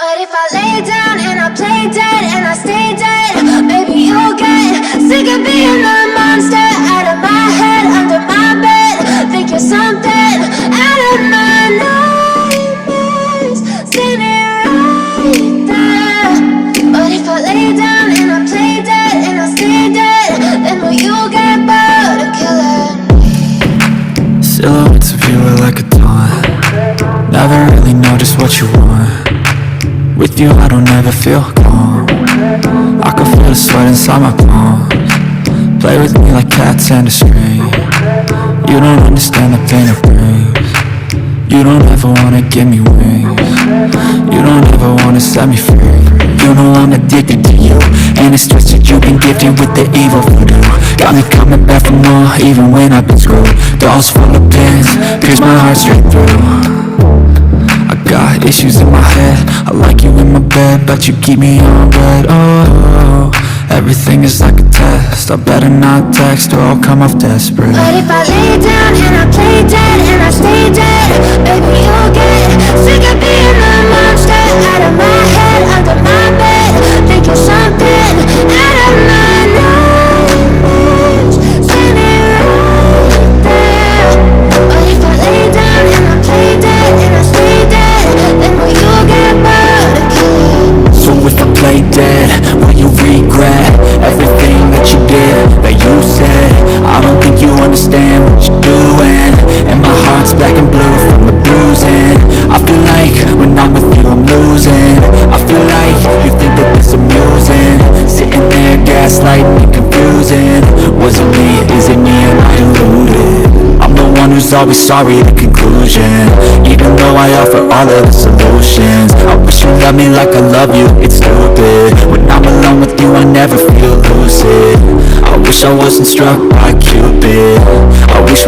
But if I lay down and I play dead and I stay dead, maybe you'll get sick of being the monster out of my head, under my bed. Think you're something out of my nightmares, standing right there. But if I lay down and I play dead and I stay dead, then will you get bored of killing me? Silhouettes of you are like a taunt. Never really know just what you want. With you I don't ever feel calm. I can feel the sweat inside my palms. Play with me like cats and a string. You don't understand the pain it brings. You don't ever wanna give me wings. You don't ever wanna set me free. You know I'm addicted to you, and it's twisted you've been gifted with the evil voodoo. Got me coming back for more even when I've been screwed. Dolls full of pins, pierce my heart straight through. Got issues in my head, I like you in my bed, but you keep me on red. Oh, everything is like a test. I better not text or I'll come off desperate. But if I lay down and I play dead and I stay dead, baby you'll get sick of being the monster out of my head, under my bed. Think you're something out of my nightmares, standing right there. But if I lay down and I play dead and I stay dead, then will you get bored of killing me? So if I play dead, will you regret everything that you did, that you said? I don't think you understand what you're doing, and my heart's black and blue from the bruising. I feel like when I'm with you I'm losing. I feel like you think that this amusing, sitting there gaslighting and confusing. Was it me, is it me, am I deluded? I'm the one who's always sorry, the conclusion, even though I offer all of the solutions. I wish you loved me like I love you, it's stupid. When I'm alone with you I never feel lucid. I wish I wasn't struck by Cupid. I wish